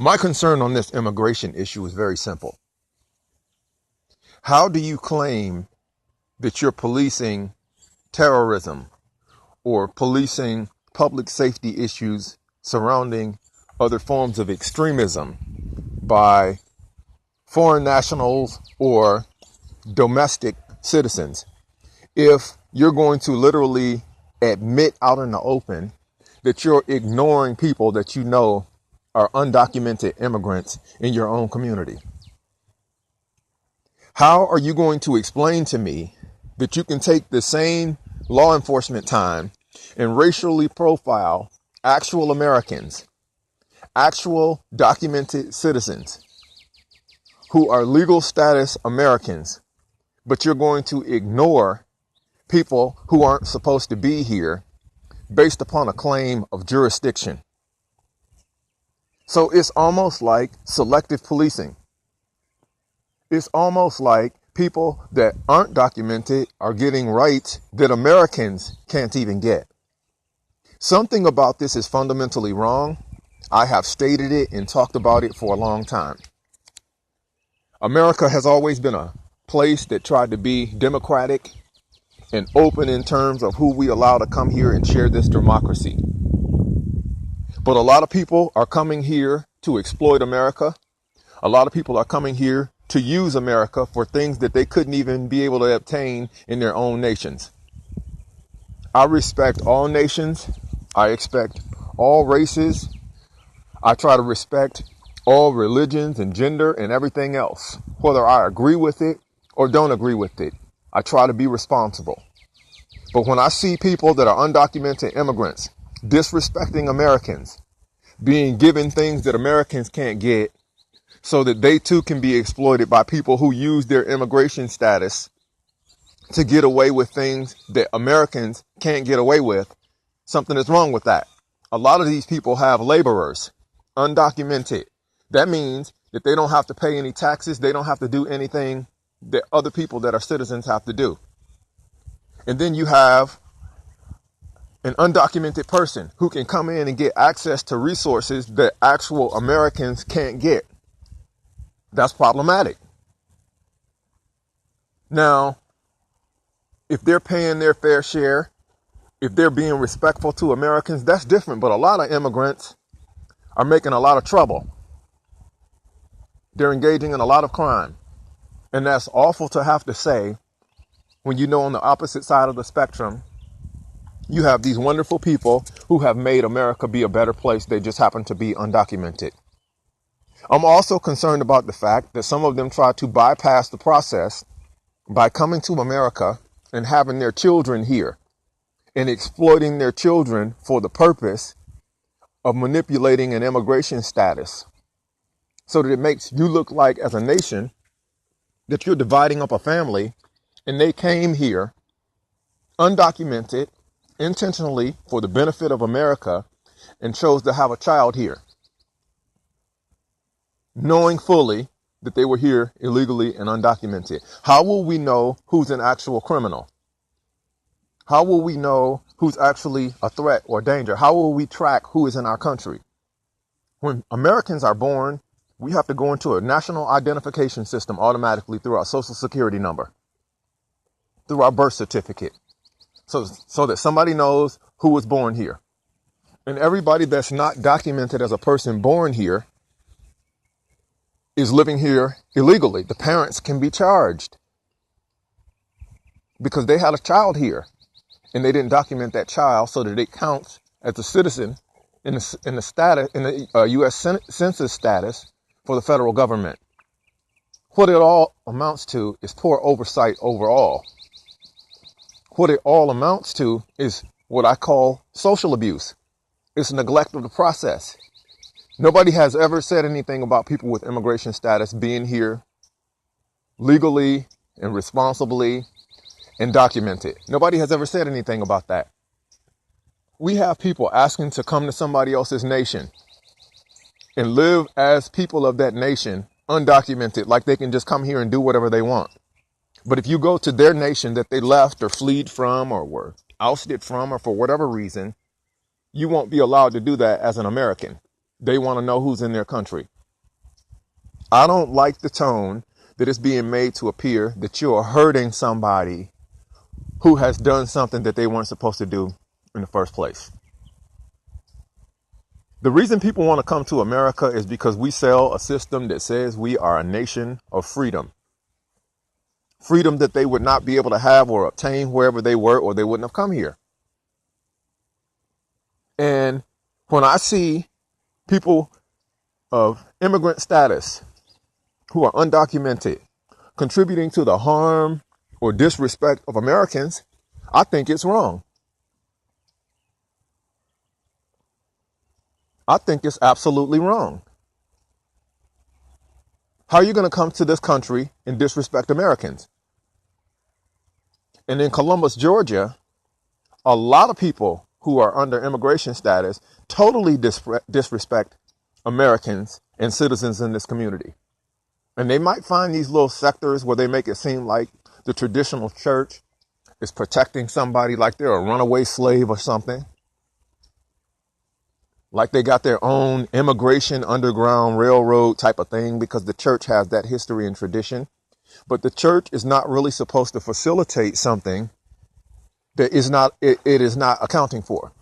My concern on this immigration issue is very simple. How do you claim that you're policing terrorism or policing public safety issues surrounding other forms of extremism by foreign nationals or domestic citizens if you're going to literally admit out in the open that you're ignoring people that you know are undocumented immigrants in your own community? How are you going to explain to me that you can take the same law enforcement time and racially profile actual Americans, actual documented citizens who are legal status Americans, but you're going to ignore people who aren't supposed to be here based upon a claim of jurisdiction? So it's almost like selective policing. It's almost like people that aren't documented are getting rights that Americans can't even get. Something about this is fundamentally wrong. I have stated it and talked about it for a long time. America has always been a place that tried to be democratic and open in terms of who we allow to come here and share this democracy. But a lot of people are coming here to exploit America. A lot of people are coming here to use America for things that they couldn't even be able to obtain in their own nations. I respect all nations. I expect all races. I try to respect all religions and gender and everything else, whether I agree with it or don't agree with it. I try to be responsible. But when I see people that are undocumented immigrants disrespecting Americans, being given things that Americans can't get so that they too can be exploited by people who use their immigration status to get away with things that Americans can't get away with, something is wrong with that. A lot of these people have laborers, undocumented. That means that they don't have to pay any taxes. They don't have to do anything that other people that are citizens have to do. And then you have an undocumented person who can come in and get access to resources that actual Americans can't get. That's problematic. Now, if they're paying their fair share, if they're being respectful to Americans, that's different. But a lot of immigrants are making a lot of trouble. They're engaging in a lot of crime. And that's awful to have to say when you know on the opposite side of the spectrum, you have these wonderful people who have made America be a better place. They just happen to be undocumented. I'm also concerned about the fact that some of them try to bypass the process by coming to America and having their children here and exploiting their children for the purpose of manipulating an immigration status so that it makes you look like, as a nation, that you're dividing up a family and they came here undocumented, intentionally for the benefit of America, and chose to have a child here, knowing fully that they were here illegally and undocumented. How will we know who's an actual criminal? How will we know who's actually a threat or danger? How will we track who is in our country? When Americans are born, we have to go into a national identification system automatically through our social security number, through our birth certificate, so that somebody knows who was born here. And everybody that's not documented as a person born here is living here illegally. The parents can be charged because they had a child here and they didn't document that child so that it counts as a citizen in the U.S. Census status for the federal government. What it all amounts to is poor oversight overall. What it all amounts to is what I call social abuse. It's neglect of the process. Nobody has ever said anything about people with immigration status being here legally and responsibly and documented. Nobody has ever said anything about that. We have people asking to come to somebody else's nation and live as people of that nation, undocumented, like they can just come here and do whatever they want. But if you go to their nation that they left or fled from or were ousted from or for whatever reason, you won't be allowed to do that as an American. They want to know who's in their country. I don't like the tone that is being made to appear that you're hurting somebody who has done something that they weren't supposed to do in the first place. The reason people want to come to America is because we sell a system that says we are a nation of freedom. Freedom that they would not be able to have or obtain wherever they were, or they wouldn't have come here. And when I see people of immigrant status who are undocumented contributing to the harm or disrespect of Americans, I think it's wrong. I think it's absolutely wrong. How are you going to come to this country and disrespect Americans? And in Columbus, Georgia, a lot of people who are under immigration status totally disrespect Americans and citizens in this community. And they might find these little sectors where they make it seem like the traditional church is protecting somebody like they're a runaway slave or something. Like they got their own immigration underground railroad type of thing, because the church has that history and tradition. But the church is not really supposed to facilitate something that it is not accounting for.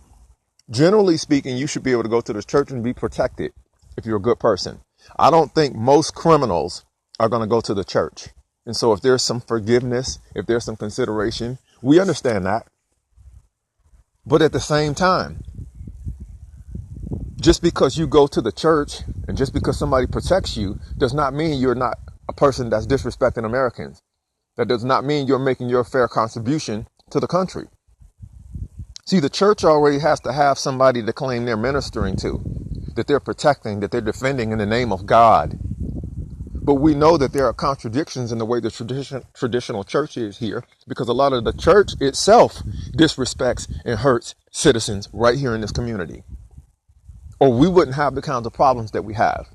Generally speaking, you should be able to go to the church and be protected if you're a good person. I don't think most criminals are going to go to the church. And so if there's some forgiveness, if there's some consideration, we understand that. But at the same time, just because you go to the church and just because somebody protects you does not mean you're not a person that's disrespecting Americans. That does not mean you're making your fair contribution to the country. See, the church already has to have somebody to claim they're ministering to, that they're protecting, that they're defending in the name of God. But we know that there are contradictions in the way the traditional church is here, because a lot of the church itself disrespects and hurts citizens right here in this community. Or we wouldn't have the kinds of problems that we have.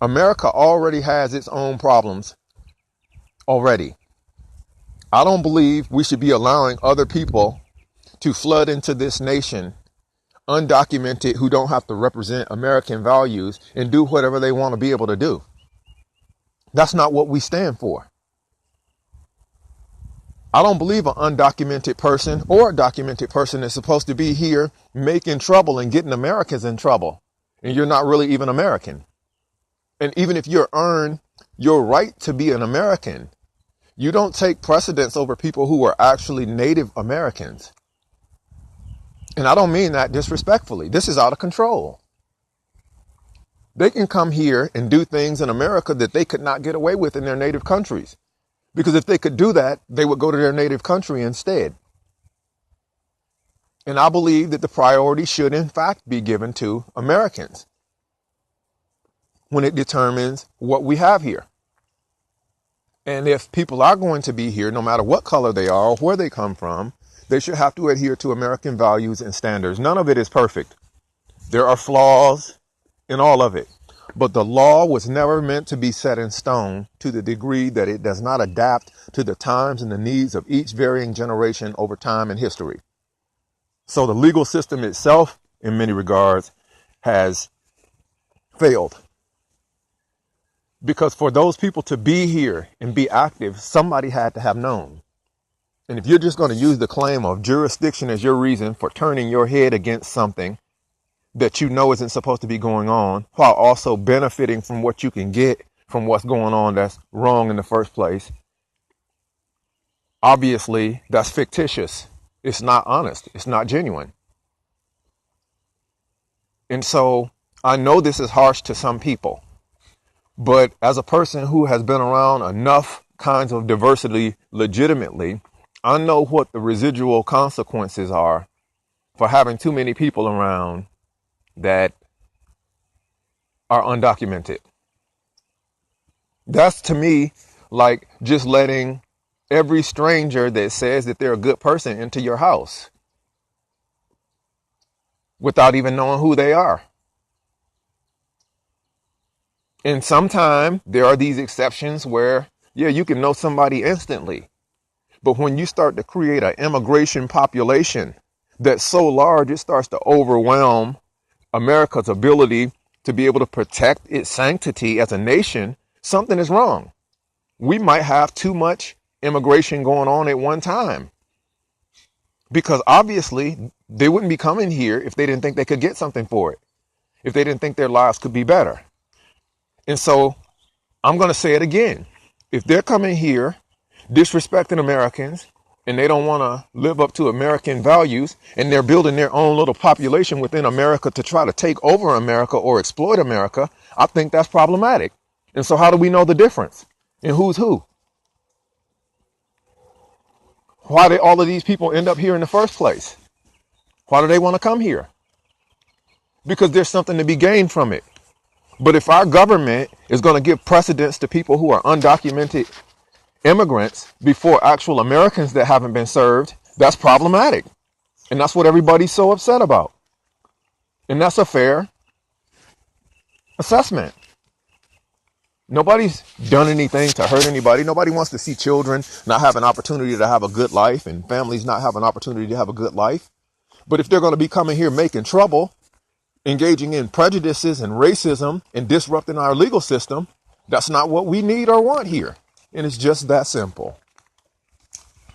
America already has its own problems already. I don't believe we should be allowing other people to flood into this nation, undocumented, who don't have to represent American values and do whatever they want to be able to do. That's not what we stand for. I don't believe an undocumented person or a documented person is supposed to be here making trouble and getting Americans in trouble. And you're not really even American. And even if you earn your right to be an American, you don't take precedence over people who are actually Native Americans. And I don't mean that disrespectfully. This is out of control. They can come here and do things in America that they could not get away with in their native countries. Because if they could do that, they would go to their native country instead. And I believe that the priority should, in fact, be given to Americans when it determines what we have here. And if people are going to be here, no matter what color they are or where they come from, they should have to adhere to American values and standards. None of it is perfect. There are flaws in all of it. But the law was never meant to be set in stone to the degree that it does not adapt to the times and the needs of each varying generation over time and history. So the legal system itself, in many regards, has failed. Because for those people to be here and be active, somebody had to have known. And if you're just going to use the claim of jurisdiction as your reason for turning your head against something that you know isn't supposed to be going on, while also benefiting from what you can get from what's going on that's wrong in the first place, obviously that's fictitious. It's not honest. It's not genuine. And so I know this is harsh to some people, but as a person who has been around enough kinds of diversity legitimately, I know what the residual consequences are for having too many people around that are undocumented. That's to me like just letting every stranger that says that they're a good person into your house without even knowing who they are. And sometimes there are these exceptions where, yeah, you can know somebody instantly. But when you start to create an immigration population that's so large, it starts to overwhelm America's ability to be able to protect its sanctity as a nation, something is wrong. We might have too much immigration going on at one time, because obviously they wouldn't be coming here if they didn't think they could get something for it, if they didn't think their lives could be better. And so I'm going to say it again. If they're coming here disrespecting Americans and they don't want to live up to American values, and they're building their own little population within America to try to take over America or exploit America, I think that's problematic. And so how do we know the difference in who's who? Why did all of these people end up here in the first place? Why do they want to come here? Because there's something to be gained from it. But if our government is going to give precedence to people who are undocumented immigrants before actual Americans that haven't been served, that's problematic. And that's what everybody's so upset about. And that's a fair assessment. Nobody's done anything to hurt anybody. Nobody wants to see children not have an opportunity to have a good life and families not have an opportunity to have a good life. But if they're going to be coming here making trouble, engaging in prejudices and racism and disrupting our legal system, that's not what we need or want here. And it's just that simple.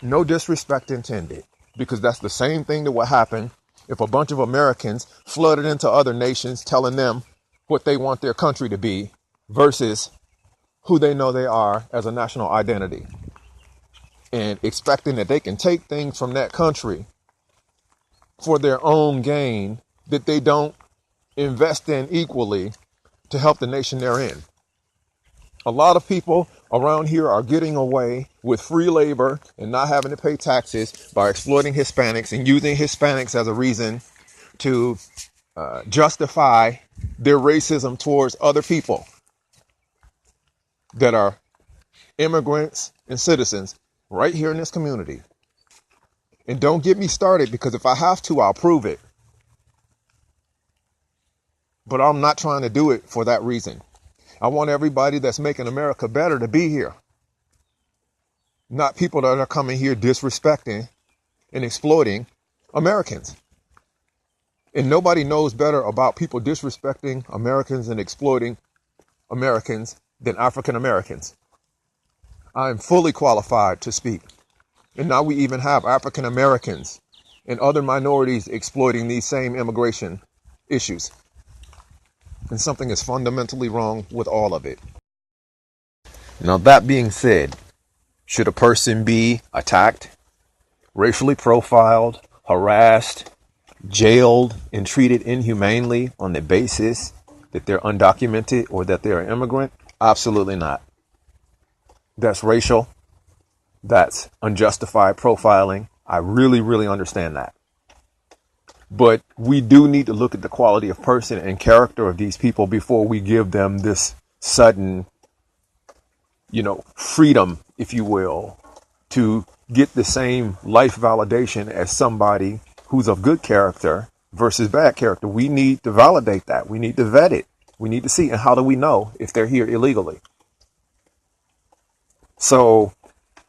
No disrespect intended, because that's the same thing that would happen if a bunch of Americans flooded into other nations telling them what they want their country to be versus who they know they are as a national identity, and expecting that they can take things from that country for their own gain that they don't invest in equally to help the nation they're in. A lot of people around here are getting away with free labor and not having to pay taxes by exploiting Hispanics and using Hispanics as a reason to justify their racism towards other people that are immigrants and citizens right here in this community. And don't get me started, because if I have to, I'll prove it. But I'm not trying to do it for that reason. I want everybody that's making America better to be here. Not people that are coming here disrespecting and exploiting Americans. And nobody knows better about people disrespecting Americans and exploiting Americans than African Americans. I am fully qualified to speak. And now we even have African Americans and other minorities exploiting these same immigration issues. And something is fundamentally wrong with all of it. Now, that being said, should a person be attacked, racially profiled, harassed, jailed, and treated inhumanely on the basis that they're undocumented or that they're an immigrant? Absolutely not. That's racial. That's unjustified profiling. I really, really understand that. But we do need to look at the quality of person and character of these people before we give them this sudden, freedom, if you will, to get the same life validation as somebody who's of good character versus bad character. We need to validate that. We need to vet it. We need to see. And how do we know if they're here illegally? So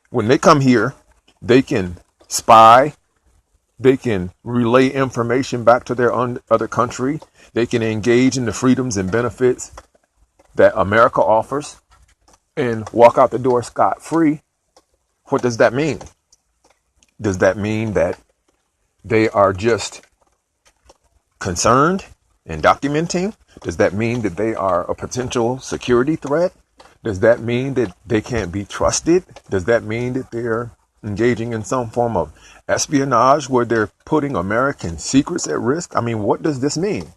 when they come here, they can spy. They can relay information back to their other country. They can engage in the freedoms and benefits that America offers and walk out the door scot-free. What does that mean? Does that mean that they are just concerned and documenting? Does that mean that they are a potential security threat? Does that mean that they can't be trusted? Does that mean that they're engaging in some form of espionage where they're putting American secrets at risk? I mean, what does this mean?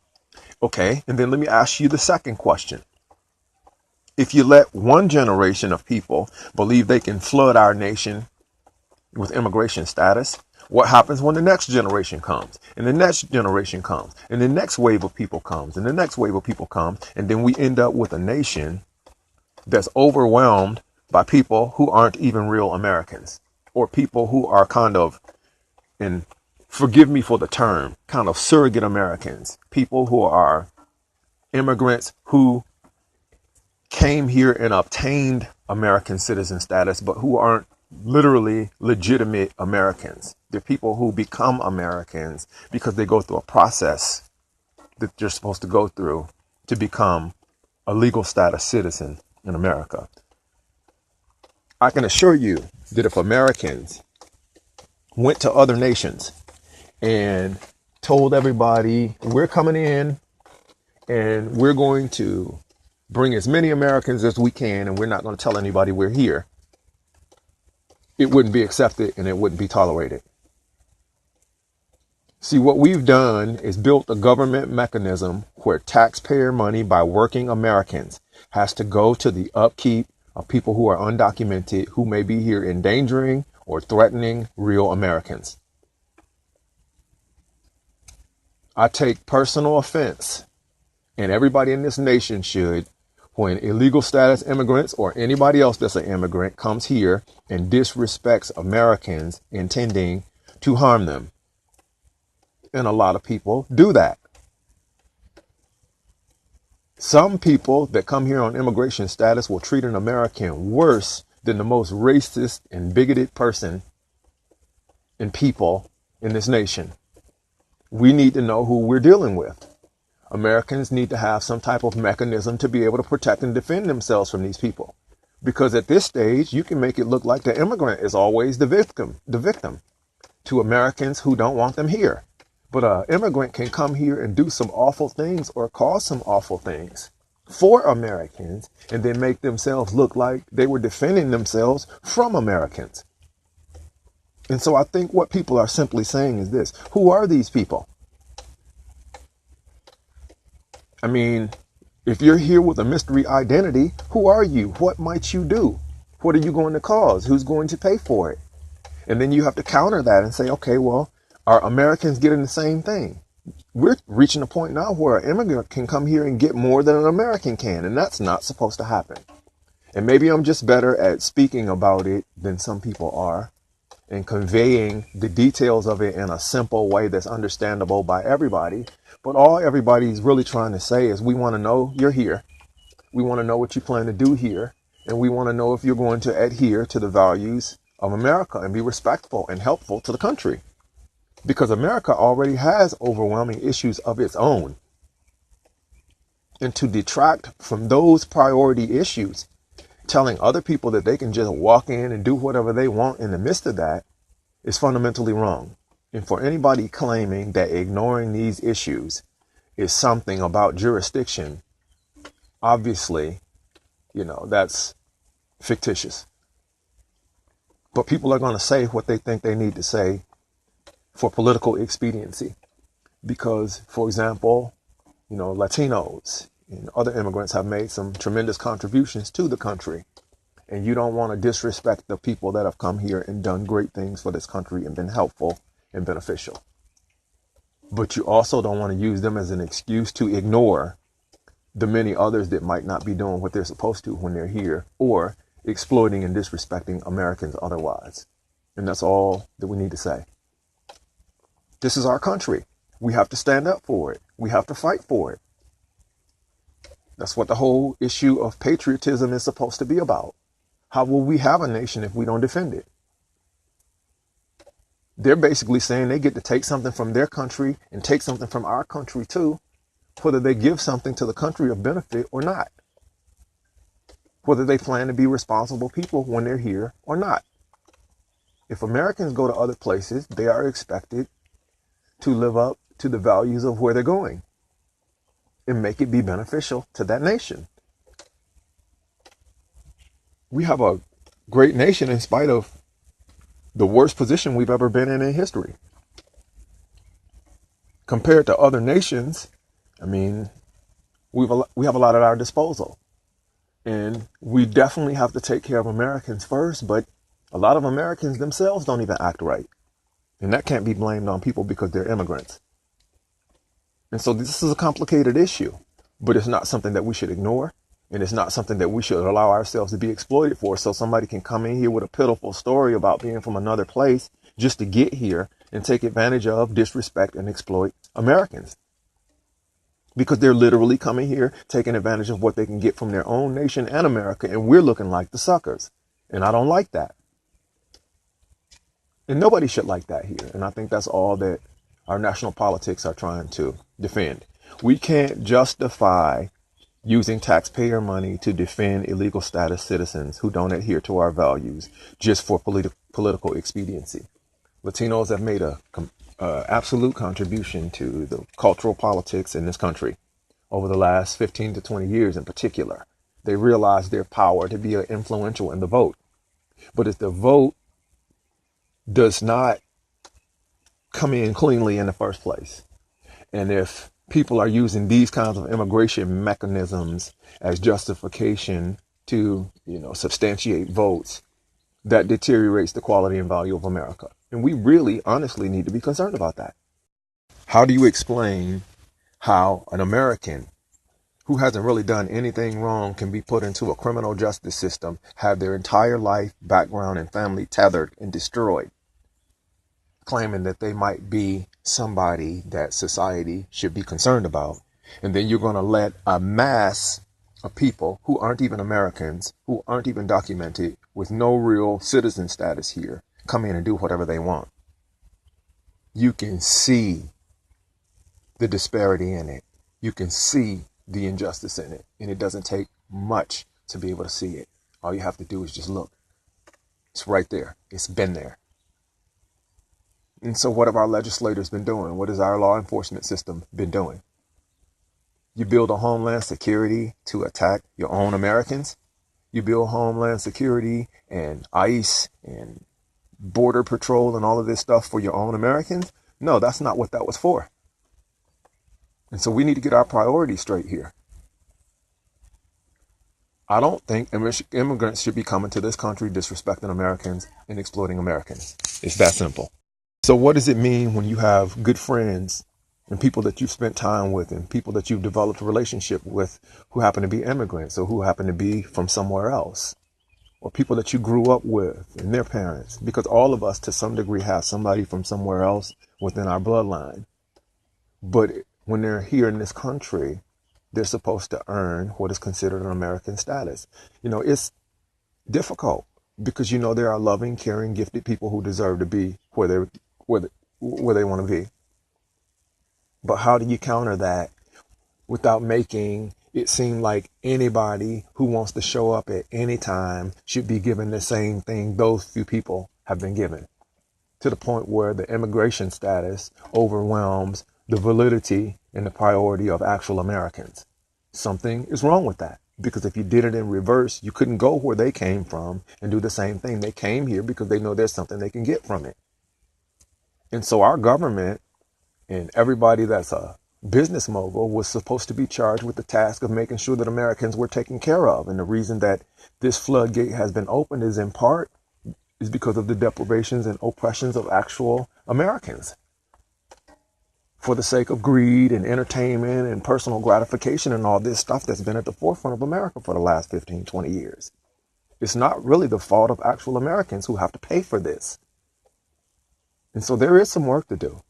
Okay, and then let me ask you the second question. If you let one generation of people believe they can flood our nation with immigration status, what happens when the next generation comes, and the next generation comes, and the next wave of people comes, and the next wave of people comes, and then we end up with a nation that's overwhelmed by people who aren't even real Americans, or people who are kind of, and forgive me for the term, kind of surrogate Americans, people who are immigrants who came here and obtained American citizen status, but who aren't literally legitimate Americans. They're people who become Americans because they go through a process that you're supposed to go through to become a legal status citizen in America. I can assure you that if Americans went to other nations and told everybody, we're coming in and we're going to bring as many Americans as we can, and we're not going to tell anybody we're here, it wouldn't be accepted and it wouldn't be tolerated. See, what we've done is built a government mechanism where taxpayer money by working Americans has to go to the upkeep of people who are undocumented, who may be here endangering or threatening real Americans. I take personal offense, and everybody in this nation should, when illegal status immigrants or anybody else that's an immigrant comes here and disrespects Americans intending to harm them. And a lot of people do that. Some people that come here on immigration status will treat an American worse than the most racist and bigoted person and people in this nation. We need to know who we're dealing with. Americans need to have some type of mechanism to be able to protect and defend themselves from these people. Because at this stage, you can make it look like the immigrant is always the victim to Americans who don't want them here. But an immigrant can come here and do some awful things or cause some awful things for Americans and then make themselves look like they were defending themselves from Americans. And so I think what people are simply saying is this: who are these people? I mean, if you're here with a mystery identity, who are you? What might you do? What are you going to cause? Who's going to pay for it? And then you have to counter that and say, okay, well, are Americans getting the same thing? We're reaching a point now where an immigrant can come here and get more than an American can, and that's not supposed to happen. And maybe I'm just better at speaking about it than some people are and conveying the details of it in a simple way that's understandable by everybody. But all everybody's really trying to say is, we want to know you're here. We want to know what you plan to do here. And we want to know if you're going to adhere to the values of America and be respectful and helpful to the country. Because America already has overwhelming issues of its own. And to detract from those priority issues, telling other people that they can just walk in and do whatever they want in the midst of that, is fundamentally wrong. And for anybody claiming that ignoring these issues is something about jurisdiction, obviously, that's fictitious. But people are going to say what they think they need to say for political expediency. Because, for example, Latinos and other immigrants have made some tremendous contributions to the country. And you don't want to disrespect the people that have come here and done great things for this country and been helpful and beneficial. But you also don't want to use them as an excuse to ignore the many others that might not be doing what they're supposed to when they're here, or exploiting and disrespecting Americans otherwise. And that's all that we need to say. This is our country. We have to stand up for it. We have to fight for it. That's what the whole issue of patriotism is supposed to be about. How will we have a nation if we don't defend it? They're basically saying they get to take something from their country and take something from our country too, whether they give something to the country of benefit or not. Whether they plan to be responsible people when they're here or not. If Americans go to other places, they are expected to live up to the values of where they're going and make it be beneficial to that nation. We have a great nation in spite of the worst position we've ever been in history. Compared to other nations, I mean, we have a lot at our disposal. And we definitely have to take care of Americans first, but a lot of Americans themselves don't even act right. And that can't be blamed on people because they're immigrants. And so this is a complicated issue, but it's not something that we should ignore. And it's not something that we should allow ourselves to be exploited for. So somebody can come in here with a pitiful story about being from another place just to get here and take advantage of, disrespect, and exploit Americans. Because they're literally coming here, taking advantage of what they can get from their own nation and America. And we're looking like the suckers. And I don't like that. And nobody should like that here. And I think that's all that our national politics are trying to defend. We can't justify using taxpayer money to defend illegal status citizens who don't adhere to our values just for political expediency. Latinos have made a absolute contribution to the cultural politics in this country over the last 15 to 20 years in particular. They realize their power to be influential in the vote. But if the vote does not come in cleanly in the first place, and if people are using these kinds of immigration mechanisms as justification to, substantiate votes, that deteriorates the quality and value of America. And we really honestly need to be concerned about that. How do you explain how an American who hasn't really done anything wrong can be put into a criminal justice system, have their entire life, background, and family tethered and destroyed, claiming that they might be somebody that society should be concerned about? And then you're going to let a mass of people who aren't even Americans, who aren't even documented, with no real citizen status here, come in and do whatever they want. You can see the disparity in it. You can see the injustice in it. And it doesn't take much to be able to see it. All you have to do is just look. It's right there. It's been there. And so what have our legislators been doing? What has our law enforcement system been doing? You build a homeland security to attack your own Americans. You build homeland security and ICE and border patrol and all of this stuff for your own Americans. No, that's not what that was for. And so we need to get our priorities straight here. I don't think immigrants should be coming to this country disrespecting Americans and exploiting Americans. It's that simple. So what does it mean when you have good friends and people that you've spent time with and people that you've developed a relationship with who happen to be immigrants or who happen to be from somewhere else, or people that you grew up with and their parents? Because all of us to some degree have somebody from somewhere else within our bloodline. But when they're here in this country, they're supposed to earn what is considered an American status. It's difficult because, there are loving, caring, gifted people who deserve to be where they want to be. But how do you counter that without making it seem like anybody who wants to show up at any time should be given the same thing those few people have been given, to the point where the immigration status overwhelms the validity and the priority of actual Americans? Something is wrong with that, because if you did it in reverse, you couldn't go where they came from and do the same thing. They came here because they know there's something they can get from it. And so our government and everybody that's a business mogul was supposed to be charged with the task of making sure that Americans were taken care of. And the reason that this floodgate has been opened is in part is because of the deprivations and oppressions of actual Americans, for the sake of greed and entertainment and personal gratification and all this stuff that's been at the forefront of America for the last 15, 20 years. It's not really the fault of actual Americans who have to pay for this. And so there is some work to do.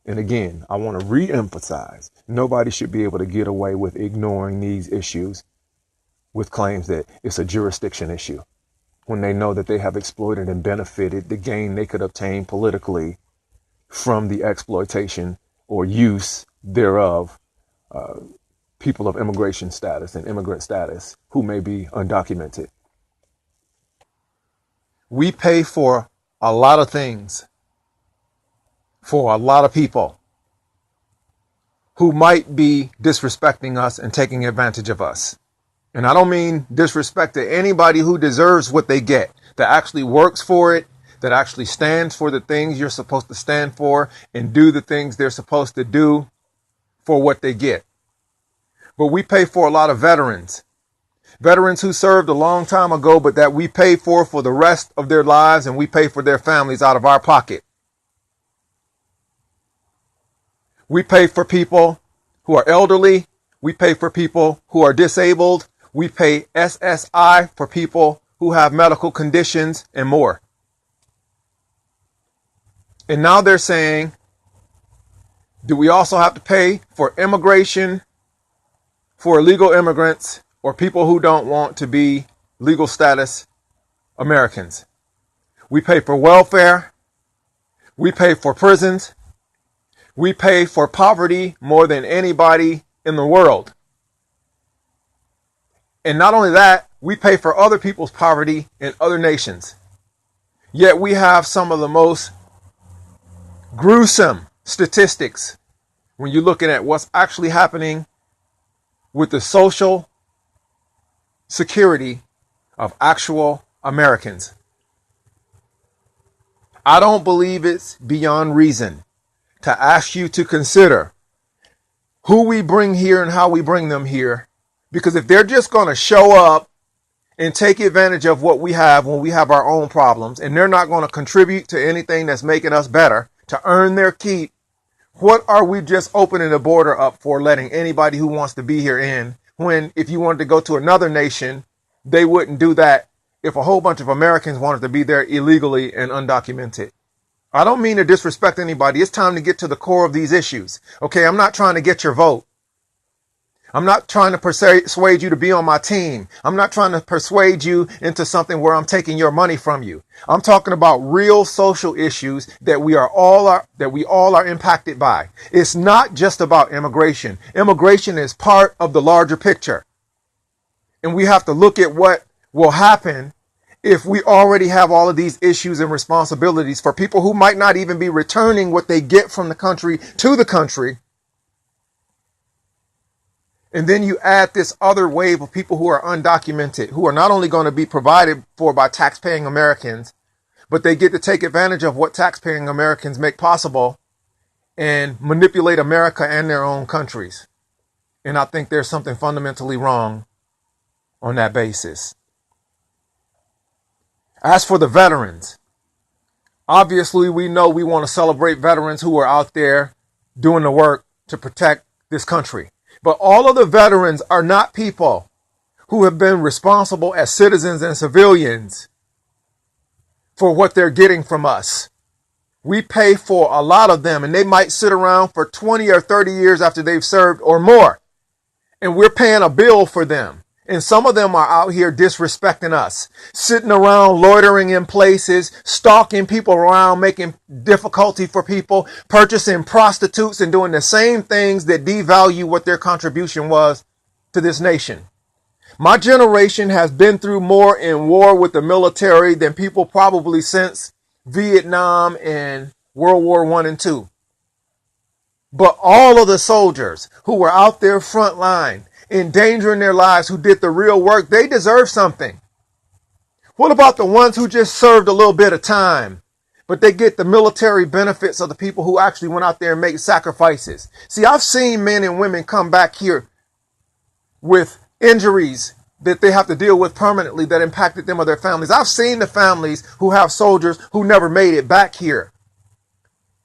And again, I want to re-emphasize, nobody should be able to get away with ignoring these issues with claims that it's a jurisdiction issue, when they know that they have exploited and benefited the gain they could obtain politically from the exploitation or use thereof, people of immigration status and immigrant status who may be undocumented. We pay for a lot of things for a lot of people who might be disrespecting us and taking advantage of us. And I don't mean disrespect to anybody who deserves what they get, that actually works for it, that actually stands for the things you're supposed to stand for and do the things they're supposed to do for what they get. But we pay for a lot of veterans who served a long time ago, but that we pay for the rest of their lives, and we pay for their families out of our pocket. We pay for people who are elderly. We pay for people who are disabled. We pay SSI for people who have medical conditions and more. And now they're saying, do we also have to pay for immigration for illegal immigrants or people who don't want to be legal status Americans? We pay for welfare. We pay for prisons. We pay for poverty more than anybody in the world. And not only that, we pay for other people's poverty in other nations. Yet we have some of the most gruesome statistics when you're looking at what's actually happening with the social security of actual Americans. I don't believe it's beyond reason to ask you to consider who we bring here and how we bring them here. Because if they're just going to show up and take advantage of what we have when we have our own problems, and they're not going to contribute to anything that's making us better to earn their keep, what are we just opening the border up for, letting anybody who wants to be here in, when if you wanted to go to another nation, they wouldn't do that if a whole bunch of Americans wanted to be there illegally and undocumented? I don't mean to disrespect anybody. It's time to get to the core of these issues. Okay, I'm not trying to get your vote. I'm not trying to persuade you to be on my team. I'm not trying to persuade you into something where I'm taking your money from you. I'm talking about real social issues that we all are impacted by. It's not just about immigration. Immigration is part of the larger picture. And we have to look at what will happen if we already have all of these issues and responsibilities for people who might not even be returning what they get from the country to the country. And then you add this other wave of people who are undocumented, who are not only going to be provided for by taxpaying Americans, but they get to take advantage of what taxpaying Americans make possible and manipulate America and their own countries. And I think there's something fundamentally wrong on that basis. As for the veterans, obviously we know we want to celebrate veterans who are out there doing the work to protect this country. But all of the veterans are not people who have been responsible as citizens and civilians for what they're getting from us. We pay for a lot of them, and they might sit around for 20 or 30 years after they've served or more. And we're paying a bill for them. And some of them are out here disrespecting us, sitting around, loitering in places, stalking people around, making difficulty for people, purchasing prostitutes and doing the same things that devalue what their contribution was to this nation. My generation has been through more in war with the military than people probably since Vietnam and World War I and II. But all of the soldiers who were out there front line, endangering their lives, who did the real work, they deserve something. What about the ones who just served a little bit of time, but they get the military benefits of the people who actually went out there and made sacrifices? See, I've seen men and women come back here with injuries that they have to deal with permanently that impacted them or their families. I've seen the families who have soldiers who never made it back here.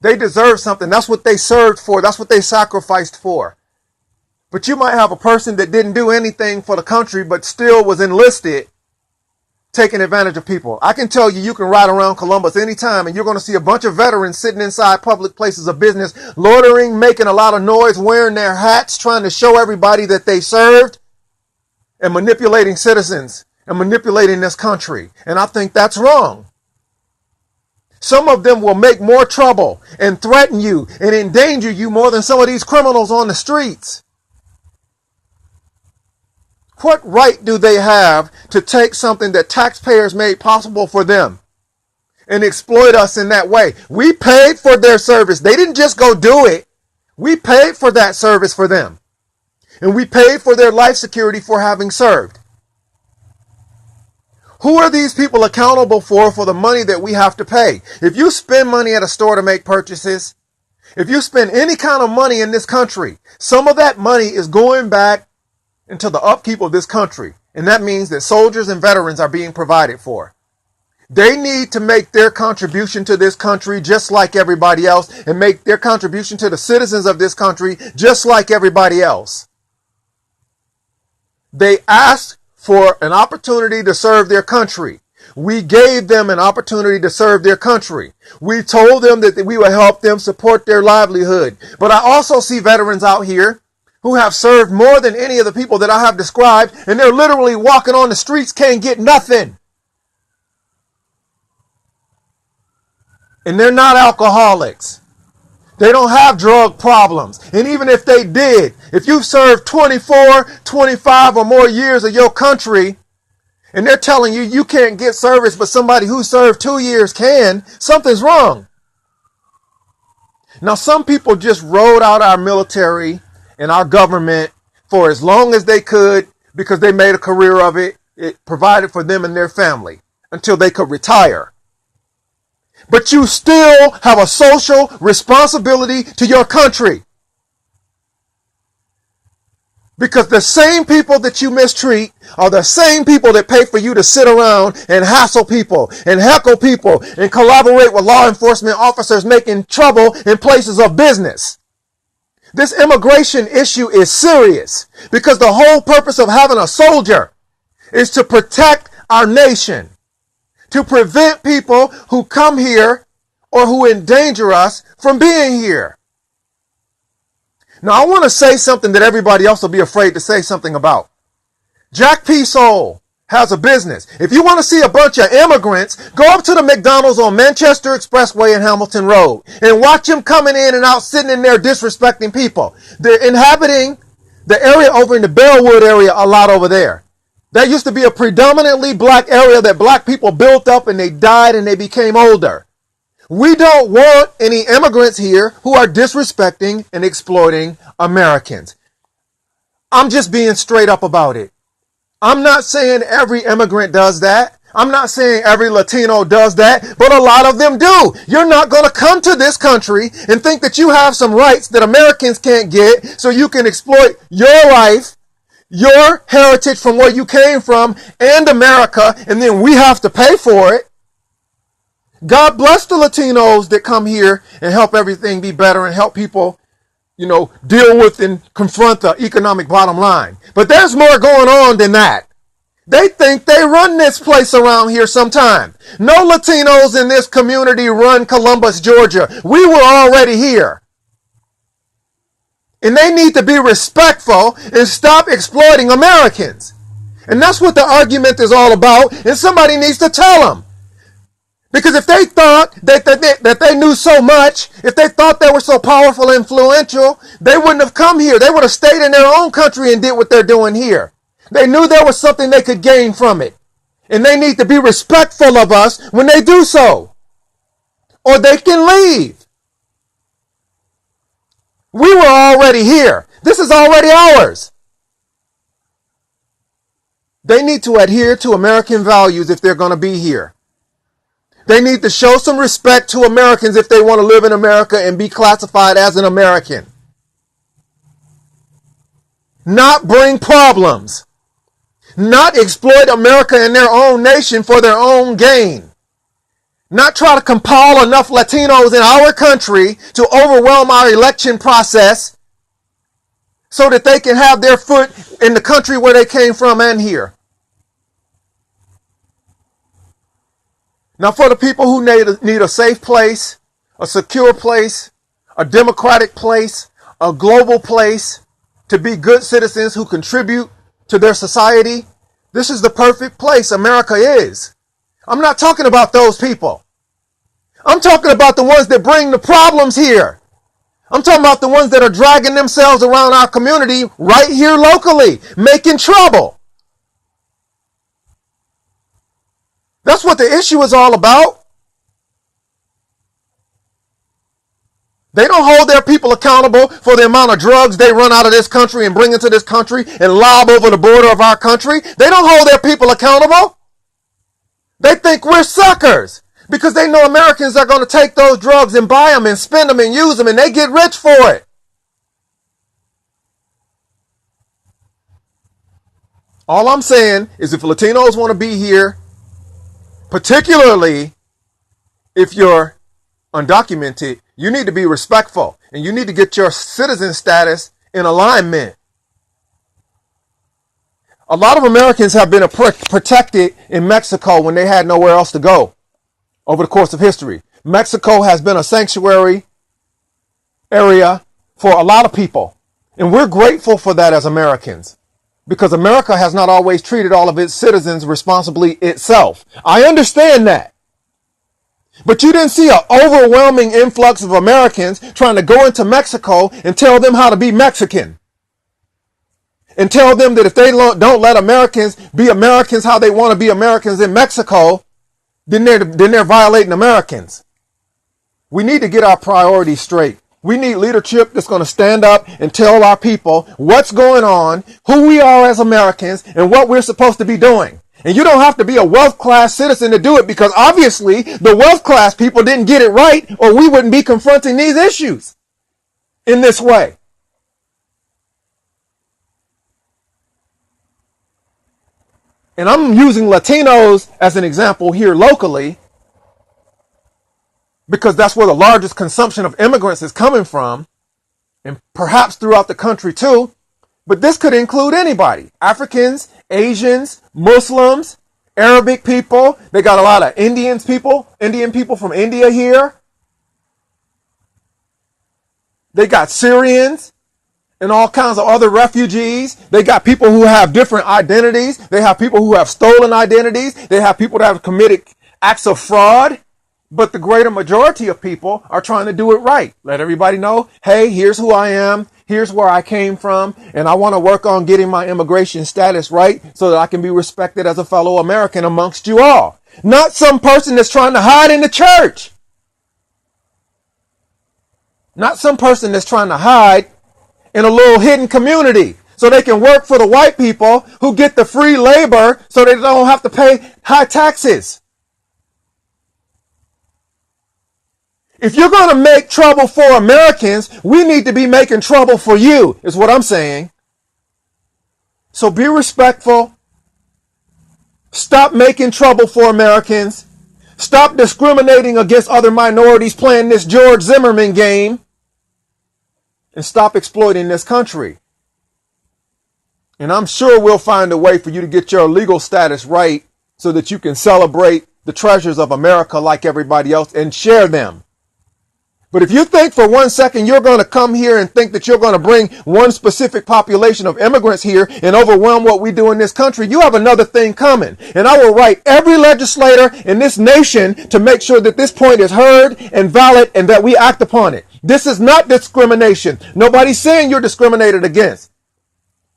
They deserve something. That's what they served for. That's what they sacrificed for. But you might have a person that didn't do anything for the country, but still was enlisted, taking advantage of people. I can tell you, you can ride around Columbus anytime and you're going to see a bunch of veterans sitting inside public places of business, loitering, making a lot of noise, wearing their hats, trying to show everybody that they served, and manipulating citizens and manipulating this country. And I think that's wrong. Some of them will make more trouble and threaten you and endanger you more than some of these criminals on the streets. What right do they have to take something that taxpayers made possible for them and exploit us in that way? We paid for their service. They didn't just go do it. We paid for that service for them. And we paid for their life security for having served. Who are these people accountable for the money that we have to pay? If you spend money at a store to make purchases, if you spend any kind of money in this country, some of that money is going back into the upkeep of this country. And that means that soldiers and veterans are being provided for. They need to make their contribution to this country just like everybody else, and make their contribution to the citizens of this country just like everybody else. They asked for an opportunity to serve their country. We gave them an opportunity to serve their country. We told them that we would help them support their livelihood. But I also see veterans out here who have served more than any of the people that I have described, and they're literally walking on the streets, can't get nothing. And they're not alcoholics. They don't have drug problems. And even if they did, If you've served 24, 25 or more years of your country, and they're telling you you can't get service, but somebody who served 2 years can, something's wrong. Now, some people just rode out our military and our government for as long as they could because they made a career of it. It provided for them and their family until they could retire. But you still have a social responsibility to your country. Because the same people that you mistreat are the same people that pay for you to sit around and hassle people and heckle people and collaborate with law enforcement officers making trouble in places of business. This immigration issue is serious because the whole purpose of having a soldier is to protect our nation, to prevent people who come here or who endanger us from being here. Now, I want to say something that everybody else will be afraid to say something about. Jack P. Soul has a business. If you want to see a bunch of immigrants, go up to the McDonald's on Manchester Expressway and Hamilton Road and watch them coming in and out, sitting in there disrespecting people. They're inhabiting the area over in the Bellwood area a lot over there. That used to be a predominantly black area that black people built up and they died and they became older. We don't want any immigrants here who are disrespecting and exploiting Americans. I'm just being straight up about it. I'm not saying every immigrant does that. I'm not saying every Latino does that, but a lot of them do. You're not going to come to this country and think that you have some rights that Americans can't get so you can exploit your life, your heritage from where you came from, and America, and then we have to pay for it. God bless the Latinos that come here and help everything be better and help people, deal with and confront the economic bottom line. But there's more going on than that. They think they run this place around here sometime. No Latinos in this community run Columbus, Georgia. We were already here. And they need to be respectful and stop exploiting Americans. And that's what the argument is all about. And somebody needs to tell them. Because if they thought that they knew so much, if they thought they were so powerful and influential, they wouldn't have come here. They would have stayed in their own country and did what they're doing here. They knew there was something they could gain from it. And they need to be respectful of us when they do so. Or they can leave. We were already here. This is already ours. They need to adhere to American values if they're going to be here. They need to show some respect to Americans if they want to live in America and be classified as an American. Not bring problems. Not exploit America and their own nation for their own gain. Not try to compile enough Latinos in our country to overwhelm our election process so that they can have their foot in the country where they came from and here. Now, for the people who need a safe place, a secure place, a democratic place, a global place to be good citizens who contribute to their society, this is the perfect place America is. I'm not talking about those people. I'm talking about the ones that bring the problems here. I'm talking about the ones that are dragging themselves around our community right here locally, making trouble. That's what the issue is all about. They don't hold their people accountable for the amount of drugs they run out of this country and bring into this country and lob over the border of our country. They don't hold their people accountable. They think we're suckers because they know Americans are going to take those drugs and buy them and spend them and use them, and they get rich for it. All I'm saying is if Latinos want to be here, particularly if you're undocumented, you need to be respectful and you need to get your citizen status in alignment. A lot of Americans have been protected in Mexico when they had nowhere else to go over the course of history. Mexico has been a sanctuary area for a lot of people, and we're grateful for that as Americans. Because America has not always treated all of its citizens responsibly itself. I understand that. But you didn't see an overwhelming influx of Americans trying to go into Mexico and tell them how to be Mexican. and tell them that if they don't let Americans be Americans how they want to be Americans in Mexico, then they're violating Americans. We need to get our priorities straight. We need leadership that's going to stand up and tell our people what's going on, who we are as Americans, and what we're supposed to be doing. And you don't have to be a wealth class citizen to do it, because obviously the wealth class people didn't get it right, or we wouldn't be confronting these issues in this way. And I'm using Latinos as an example here locally, because that's where the largest consumption of immigrants is coming from, and perhaps throughout the country too. But this could include anybody: Africans, Asians, Muslims, Arabic people. They got a lot of Indian people from India here. They got Syrians and all kinds of other refugees. They got people who have different identities. They have people who have stolen identities. They have people that have committed acts of fraud. But the greater majority of people are trying to do it right. Let everybody know, hey, here's who I am. Here's where I came from. And I want to work on getting my immigration status right so that I can be respected as a fellow American amongst you all. Not some person that's trying to hide in the church. Not some person that's trying to hide in a little hidden community so they can work for the white people who get the free labor so they don't have to pay high taxes. If you're going to make trouble for Americans, we need to be making trouble for you, is what I'm saying. So be respectful. Stop making trouble for Americans. Stop discriminating against other minorities playing this George Zimmerman game. And stop exploiting this country. And I'm sure we'll find a way for you to get your legal status right so that you can celebrate the treasures of America like everybody else and share them. But if you think for 1 second you're going to come here and think that you're going to bring one specific population of immigrants here and overwhelm what we do in this country, you have another thing coming. And I will write every legislator in this nation to make sure that this point is heard and valid and that we act upon it. This is not discrimination. Nobody's saying you're discriminated against.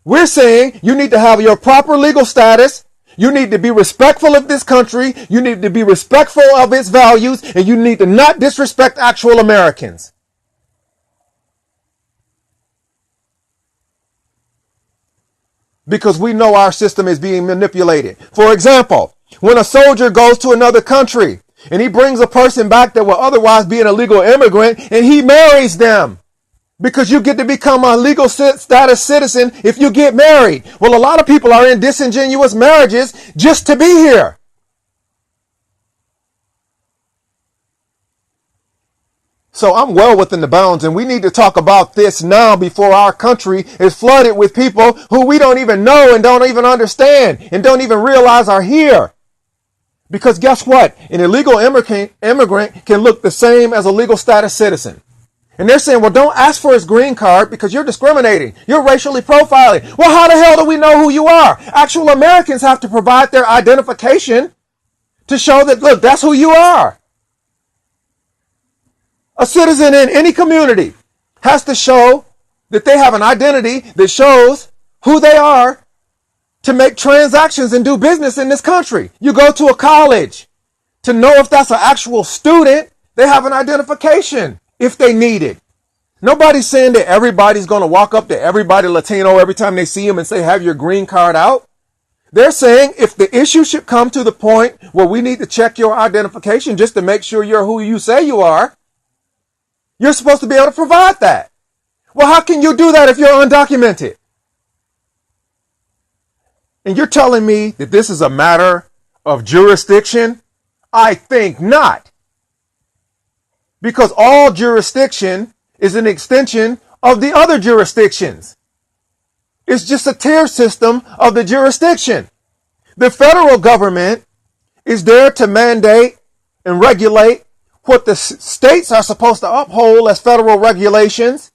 We're saying you need to have your proper legal status. You need to be respectful of this country. You need to be respectful of its values, and you need to not disrespect actual Americans. Because we know our system is being manipulated. For example, when a soldier goes to another country and he brings a person back that will otherwise be an illegal immigrant and he marries them. Because you get to become a legal status citizen if you get married. Well, a lot of people are in disingenuous marriages just to be here. So I'm well within the bounds, and we need to talk about this now before our country is flooded with people who we don't even know and don't even understand and don't even realize are here. Because guess what? An illegal immigrant can look the same as a legal status citizen. And they're saying, well, don't ask for his green card because you're discriminating. You're racially profiling. Well, how the hell do we know who you are? Actual Americans have to provide their identification to show that, look, that's who you are. A citizen in any community has to show that they have an identity that shows who they are to make transactions and do business in this country. You go to a college to know if that's an actual student, they have an identification. If they need it. Nobody's saying that everybody's going to walk up to everybody Latino every time they see him and say, have your green card out. They're saying if the issue should come to the point where we need to check your identification just to make sure you're who you say you are, you're supposed to be able to provide that. Well, how can you do that if you're undocumented? And you're telling me that this is a matter of jurisdiction? I think not. Because all jurisdiction is an extension of the other jurisdictions. It's just a tier system of the jurisdiction. The federal government is there to mandate and regulate what the states are supposed to uphold as federal regulations.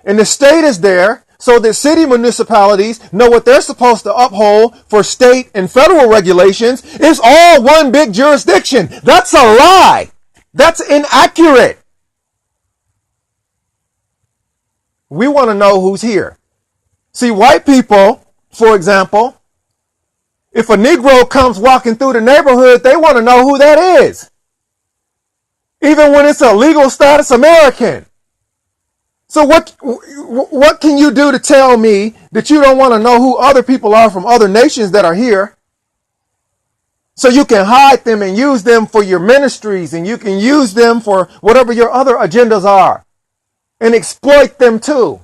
And the state is there so that city municipalities know what they're supposed to uphold for state and federal regulations. It's all one big jurisdiction. That's a lie. That's inaccurate. We want to know who's here. See, white people, for example, if a Negro comes walking through the neighborhood, they want to know who that is, even when it's a legal status American. So what can you do to tell me that you don't want to know who other people are from other nations that are here? So you can hide them and use them for your ministries, and you can use them for whatever your other agendas are and exploit them too.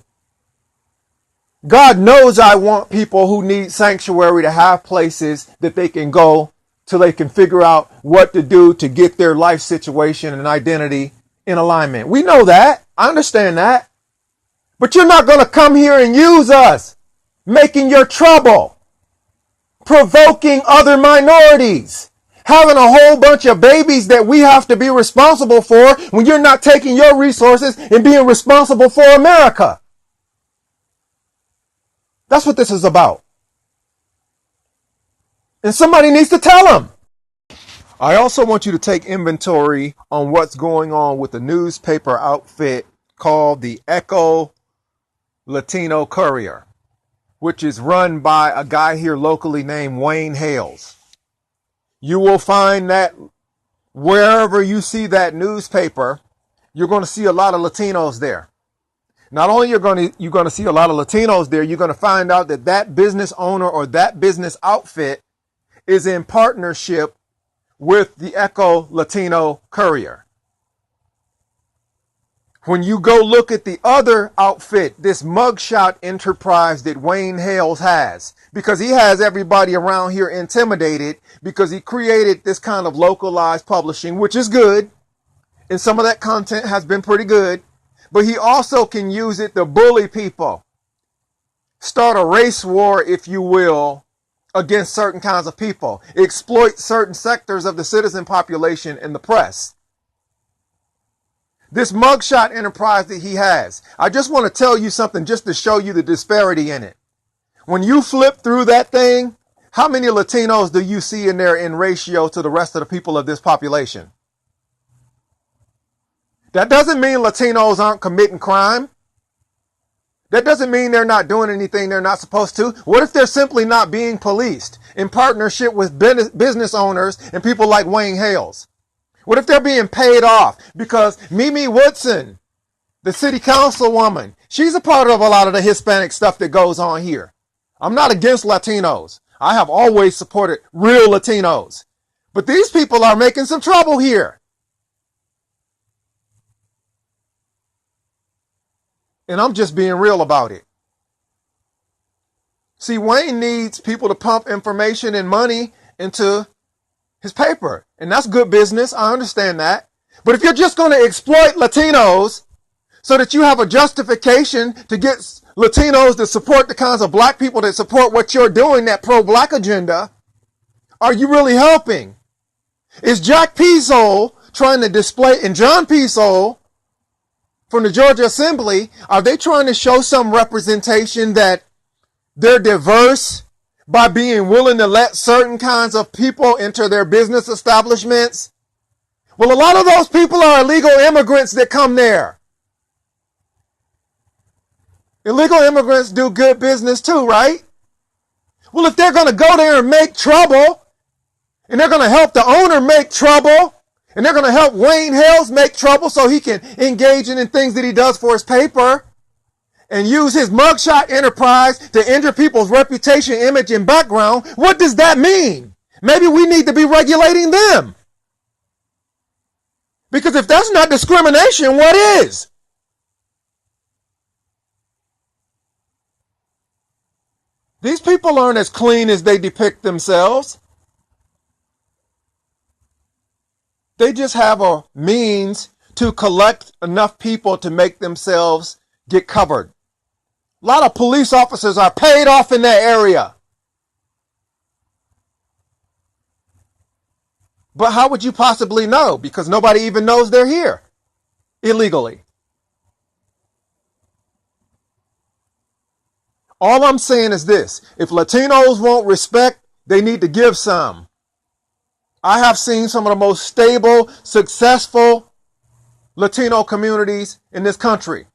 God knows I want people who need sanctuary to have places that they can go till they can figure out what to do to get their life situation and identity in alignment. We know that. I understand that. But you're not going to come here and use us, making your trouble, provoking other minorities, having a whole bunch of babies that we have to be responsible for when you're not taking your resources and being responsible for America. That's what this is about. And somebody needs to tell them. I also want you to take inventory on what's going on with the newspaper outfit called the Echo Latino Courier, which is run by a guy here locally named Wayne Hales. You will find that wherever you see that newspaper, you're going to see a lot of Latinos there. Not only you're going to see a lot of Latinos there, you're going to find out that that business owner or that business outfit is in partnership with the Echo Latino Courier. When you go look at the other outfit, this mugshot enterprise that Wayne Hales has, because he has everybody around here intimidated because he created this kind of localized publishing, which is good. And some of that content has been pretty good. But he also can use it to bully people, start a race war, if you will, against certain kinds of people, exploit certain sectors of the citizen population and the press. This mugshot enterprise that he has, I just want to tell you something just to show you the disparity in it. When you flip through that thing, how many Latinos do you see in there in ratio to the rest of the people of this population? That doesn't mean Latinos aren't committing crime. That doesn't mean they're not doing anything they're not supposed to. What if they're simply not being policed in partnership with business owners and people like Wayne Hales? What if they're being paid off because Mimi Woodson, the city councilwoman, she's a part of a lot of the Hispanic stuff that goes on here. I'm not against Latinos. I have always supported real Latinos. But these people are making some trouble here. And I'm just being real about it. See, Wayne needs people to pump information and money into his paper. And that's good business. I understand that. But if you're just going to exploit Latinos so that you have a justification to get Latinos to support the kinds of black people that support what you're doing, that pro-black agenda, are you really helping? Is Jack Peasole trying to display, and John Peasole from the Georgia Assembly, are they trying to show some representation that they're diverse by being willing to let certain kinds of people enter their business establishments? Well, a lot of those people are illegal immigrants that come there. Illegal immigrants do good business too, right? Well, if they're going to go there and make trouble, and they're going to help the owner make trouble, and they're going to help Wayne Hales make trouble so he can engage in things that he does for his paper and use his mugshot enterprise to injure people's reputation, image, and background, what does that mean? Maybe we need to be regulating them. Because if that's not discrimination, what is? These people aren't as clean as they depict themselves. They just have a means to collect enough people to make themselves get covered. A lot of police officers are paid off in that area. But how would you possibly know? Because nobody even knows they're here illegally. All I'm saying is this. If Latinos want respect, they need to give some. I have seen some of the most stable, successful Latino communities in this country.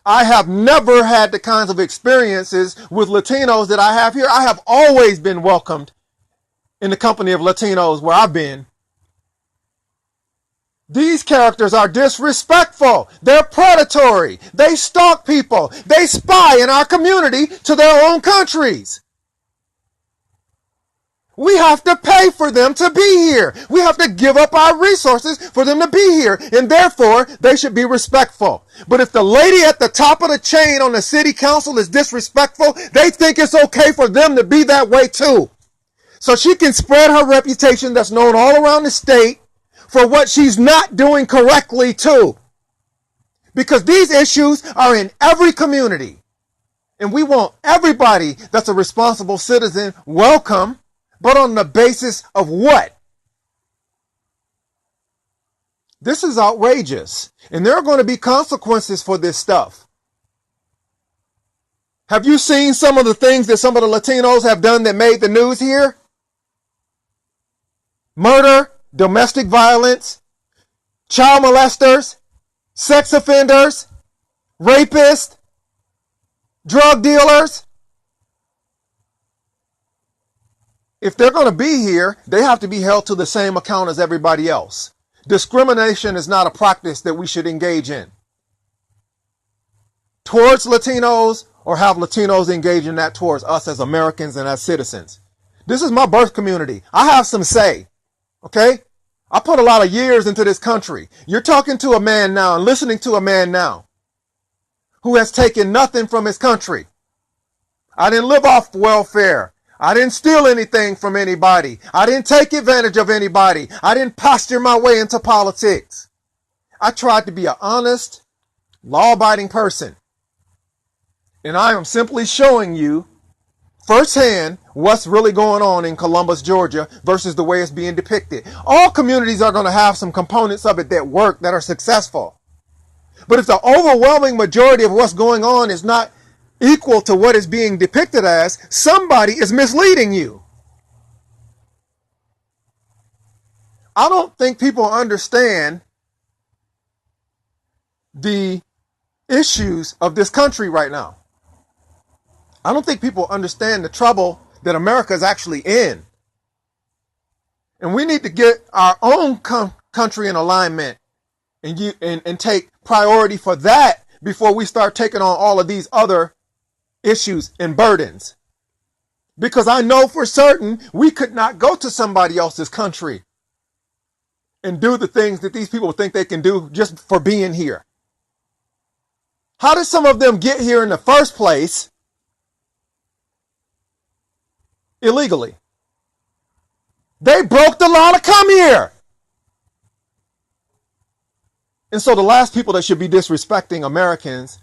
I have never had the kinds of experiences with Latinos that I have here. I have always been welcomed in the company of Latinos where I've been. These characters are disrespectful. They're predatory. They stalk people. They spy in our community to their own countries. We have to pay for them to be here. We have to give up our resources for them to be here. And therefore, they should be respectful. But if the lady at the top of the chain on the city council is disrespectful, they think it's okay for them to be that way too. So she can spread her reputation that's known all around the state for what she's not doing correctly too. Because these issues are in every community. And we want everybody that's a responsible citizen welcome. But on the basis of what? This is outrageous. And there are going to be consequences for this stuff. Have you seen some of the things that some of the Latinos have done that made the news here? Murder, domestic violence, child molesters, sex offenders, rapists, drug dealers. If they're going to be here, they have to be held to the same account as everybody else. Discrimination is not a practice that we should engage in towards Latinos or have Latinos engage in that towards us as Americans and as citizens. This is my birth community. I have some say, okay? I put a lot of years into this country. You're talking to a man now and listening to a man now who has taken nothing from his country. I didn't live off welfare. I didn't steal anything from anybody. I didn't take advantage of anybody. I didn't posture my way into politics. I tried to be an honest, law-abiding person. And I am simply showing you firsthand what's really going on in Columbus, Georgia versus the way it's being depicted. All communities are going to have some components of it that work, that are successful. But if the overwhelming majority of what's going on is not equal to what is being depicted as, somebody is misleading you. I don't think people understand the issues of this country right now. I don't think people understand the trouble that America is actually in. And we need to get our own country in alignment and take priority for that before we start taking on all of these other issues and burdens. Because I know for certain we could not go to somebody else's country and do the things that these people think they can do just for being here. How did some of them get here in the first place? Illegally. They broke the law to come here. And so the last people that should be disrespecting Americans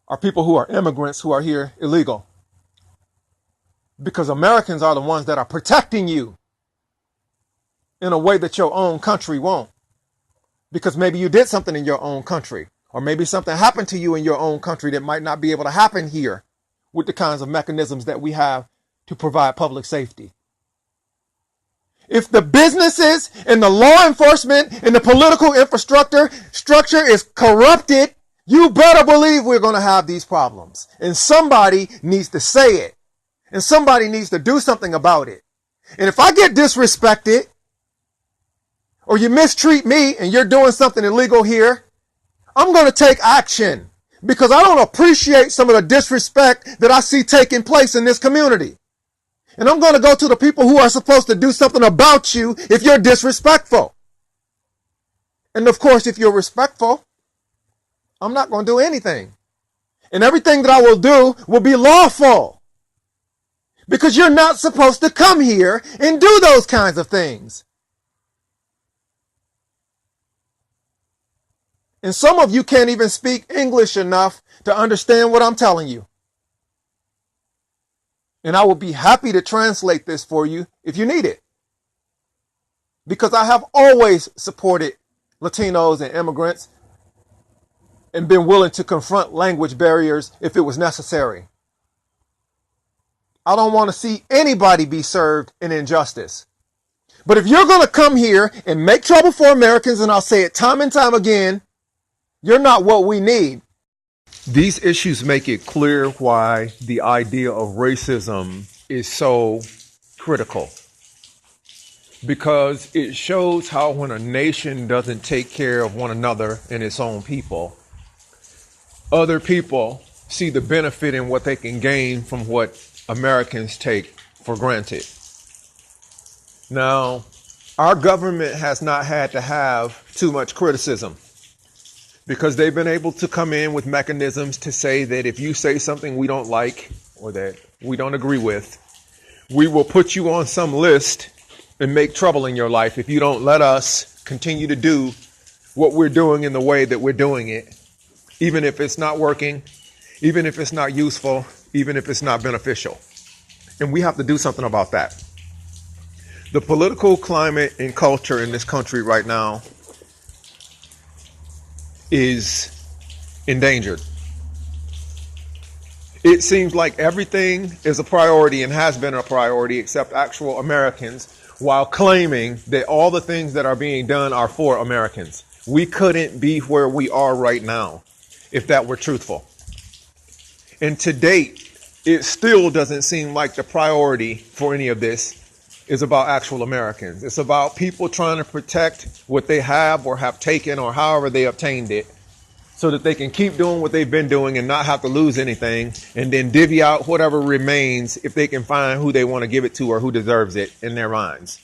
are people who are immigrants who are here illegal. Because Americans are the ones that are protecting you in a way that your own country won't. Because maybe you did something in your own country, or maybe something happened to you in your own country that might not be able to happen here with the kinds of mechanisms that we have to provide public safety. If the businesses and the law enforcement and the political infrastructure is corrupted, you better believe we're going to have these problems. And somebody needs to say it. And somebody needs to do something about it. And if I get disrespected, or you mistreat me and you're doing something illegal here, I'm going to take action. Because I don't appreciate some of the disrespect that I see taking place in this community. And I'm going to go to the people who are supposed to do something about you if you're disrespectful. And of course, if you're respectful, I'm not going to do anything. And everything that I will do will be lawful. Because you're not supposed to come here and do those kinds of things. And some of you can't even speak English enough to understand what I'm telling you. And I will be happy to translate this for you if you need it. Because I have always supported Latinos and immigrants and been willing to confront language barriers if it was necessary. I don't want to see anybody be served in injustice. But if you're going to come here and make trouble for Americans, and I'll say it time and time again, You're not what we need. These issues make it clear why the idea of racism is so critical, because it shows how when a nation doesn't take care of one another and its own people, other people see the benefit in what they can gain from what Americans take for granted. Now, our government has not had to have too much criticism because they've been able to come in with mechanisms to say that if you say something we don't like or that we don't agree with, we will put you on some list and make trouble in your life if you don't let us continue to do what we're doing in the way that we're doing it, even if it's not working, even if it's not useful, even if it's not beneficial. And we have to do something about that. The political climate and culture in this country right now is endangered. It seems like everything is a priority and has been a priority except actual Americans, while claiming that all the things that are being done are for Americans. We couldn't be where we are right now if that were truthful. And to date, it still doesn't seem like the priority for any of this is about actual Americans. It's about people trying to protect what they have or have taken or however they obtained it so that they can keep doing what they've been doing and not have to lose anything, and then divvy out whatever remains if they can find who they want to give it to or who deserves it in their minds.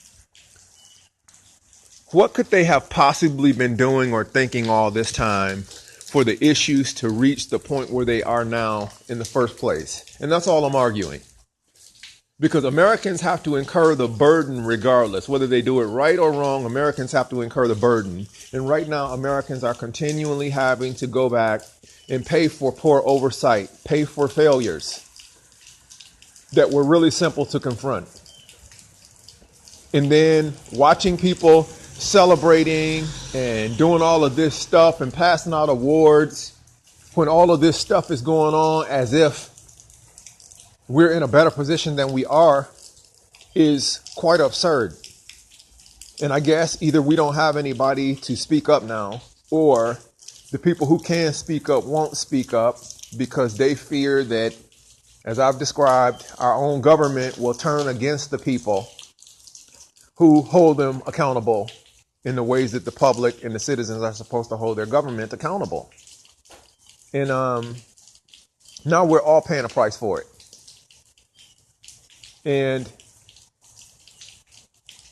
What could they have possibly been doing or thinking all this time for the issues to reach the point where they are now in the first place? And that's all I'm arguing. Because Americans have to incur the burden regardless. Whether they do it right or wrong, Americans have to incur the burden. And right now, Americans are continually having to go back and pay for poor oversight, pay for failures that were really simple to confront. And then watching people celebrating and doing all of this stuff and passing out awards when all of this stuff is going on as if we're in a better position than we are is quite absurd. And I guess either we don't have anybody to speak up now, or the people who can speak up won't speak up because they fear that, as I've described, our own government will turn against the people who hold them accountable in the ways that the public and the citizens are supposed to hold their government accountable. And now we're all paying a price for it. And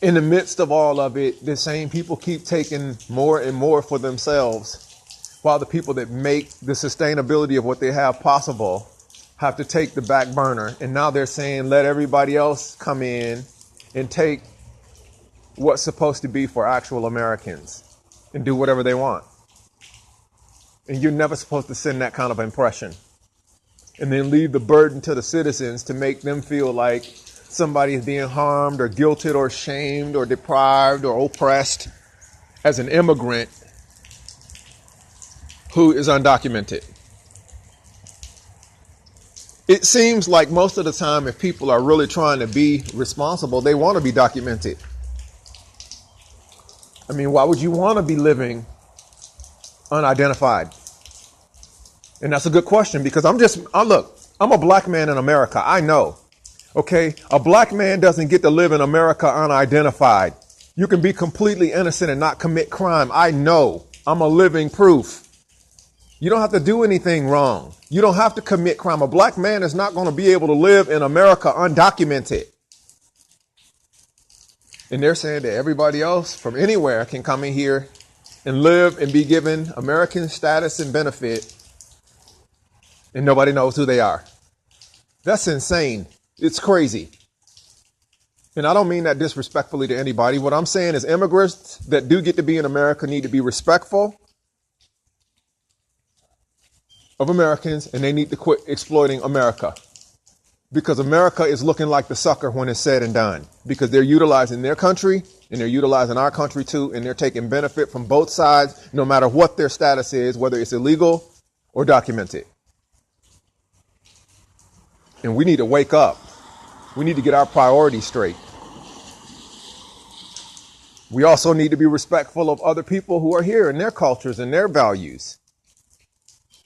in the midst of all of it, the same people keep taking more and more for themselves, while the people that make the sustainability of what they have possible have to take the back burner. And now they're saying, let everybody else come in and take what's supposed to be for actual Americans and do whatever they want. And you're never supposed to send that kind of impression. And then leave the burden to the citizens to make them feel like somebody is being harmed or guilted or shamed or deprived or oppressed as an immigrant who is undocumented. It seems like most of the time, if people are really trying to be responsible, they want to be documented. I mean, why would you want to be living unidentified? And that's a good question, because I'm a black man in America. I know. Okay. A black man doesn't get to live in America unidentified. You can be completely innocent and not commit crime. I know. I'm a living proof. You don't have to do anything wrong. You don't have to commit crime. A black man is not going to be able to live in America undocumented. And they're saying that everybody else from anywhere can come in here and live and be given American status and benefit, and nobody knows who they are. That's insane. It's crazy. And I don't mean that disrespectfully to anybody. What I'm saying is immigrants that do get to be in America need to be respectful of Americans, and they need to quit exploiting America. Because America is looking like the sucker when it's said and done. Because they're utilizing their country, and they're utilizing our country too, and they're taking benefit from both sides, no matter what their status is, whether it's illegal or documented. And we need to wake up. We need to get our priorities straight. We also need to be respectful of other people who are here and their cultures and their values.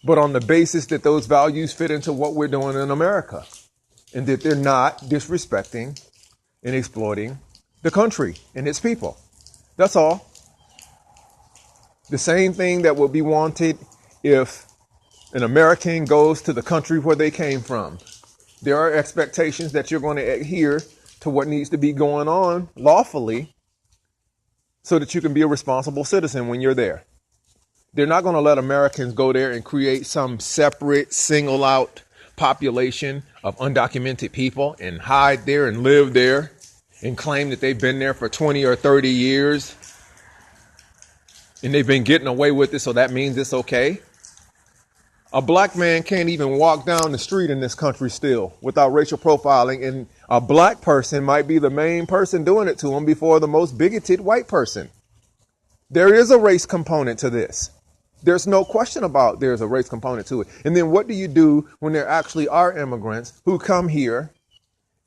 but on the basis that those values fit into what we're doing in America and that they're not disrespecting and exploiting the country and its people. That's all. The same thing that will be wanted if an American goes to the country where they came from. There are expectations that you're going to adhere to what needs to be going on lawfully so that you can be a responsible citizen when you're there. They're not going to let Americans go there and create some separate, single out population of undocumented people and hide there and live there and claim that they've been there for 20 or 30 years and they've been getting away with it, so that means it's okay. A black man can't even walk down the street in this country still without racial profiling, and a black person might be the main person doing it to him before the most bigoted white person. There is a race component to this. There's no question about there's a race component to it. And then what do you do when there actually are immigrants who come here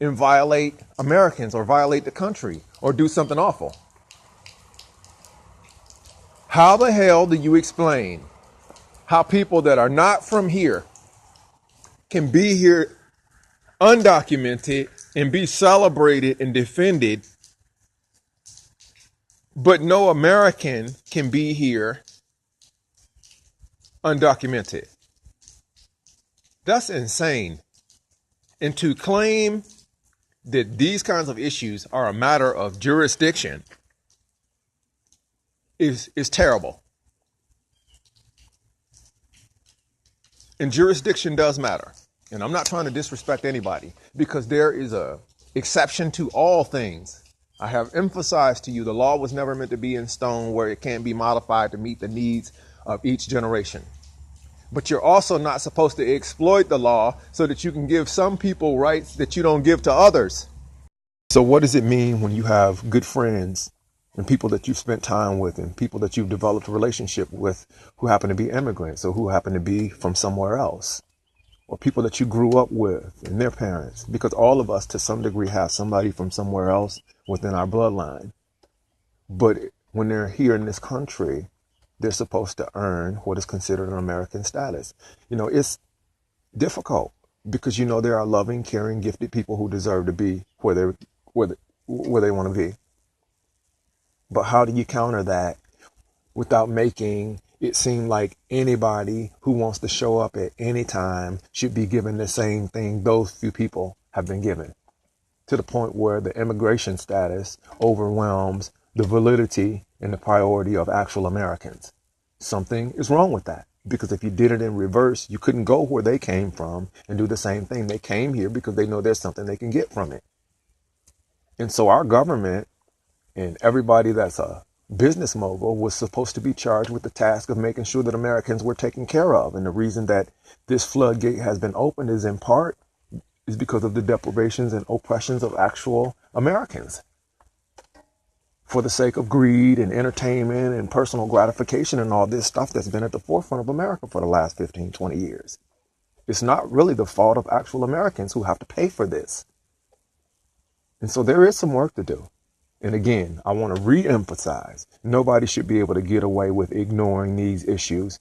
and violate Americans or violate the country or do something awful? How the hell do you explain how people that are not from here can be here undocumented and be celebrated and defended, but no American can be here undocumented? That's insane. And to claim that these kinds of issues are a matter of jurisdiction is terrible. And jurisdiction does matter. And I'm not trying to disrespect anybody because there is a exception to all things. I have emphasized to you the law was never meant to be in stone where it can't be modified to meet the needs of each generation. But you're also not supposed to exploit the law so that you can give some people rights that you don't give to others. So what does it mean when you have good friends and people that you've spent time with and people that you've developed a relationship with who happen to be immigrants or who happen to be from somewhere else, or people that you grew up with and their parents? Because all of us to some degree have somebody from somewhere else within our bloodline. But when they're here in this country, they're supposed to earn what is considered an American status. You know, it's difficult because, you know, there are loving, caring, gifted people who deserve to be where they want to be. But how do you counter that without making it seem like anybody who wants to show up at any time should be given the same thing those few people have been given, to the point where the immigration status overwhelms the validity and the priority of actual Americans? Something is wrong with that, because if you did it in reverse, you couldn't go where they came from and do the same thing. They came here because they know there's something they can get from it. And so our government and everybody that's a business mogul was supposed to be charged with the task of making sure that Americans were taken care of. And the reason that this floodgate has been opened is in part is because of the deprivations and oppressions of actual Americans, for the sake of greed and entertainment and personal gratification and all this stuff that's been at the forefront of America for the last 15, 20 years. It's not really the fault of actual Americans who have to pay for this. And so there is some work to do. And again, I want to re-emphasize, nobody should be able to get away with ignoring these issues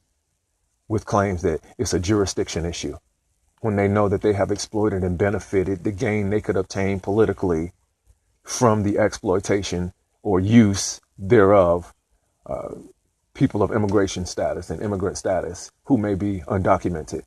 with claims that it's a jurisdiction issue, when they know that they have exploited and benefited the gain they could obtain politically from the exploitation or use thereof, people of immigration status and immigrant status who may be undocumented.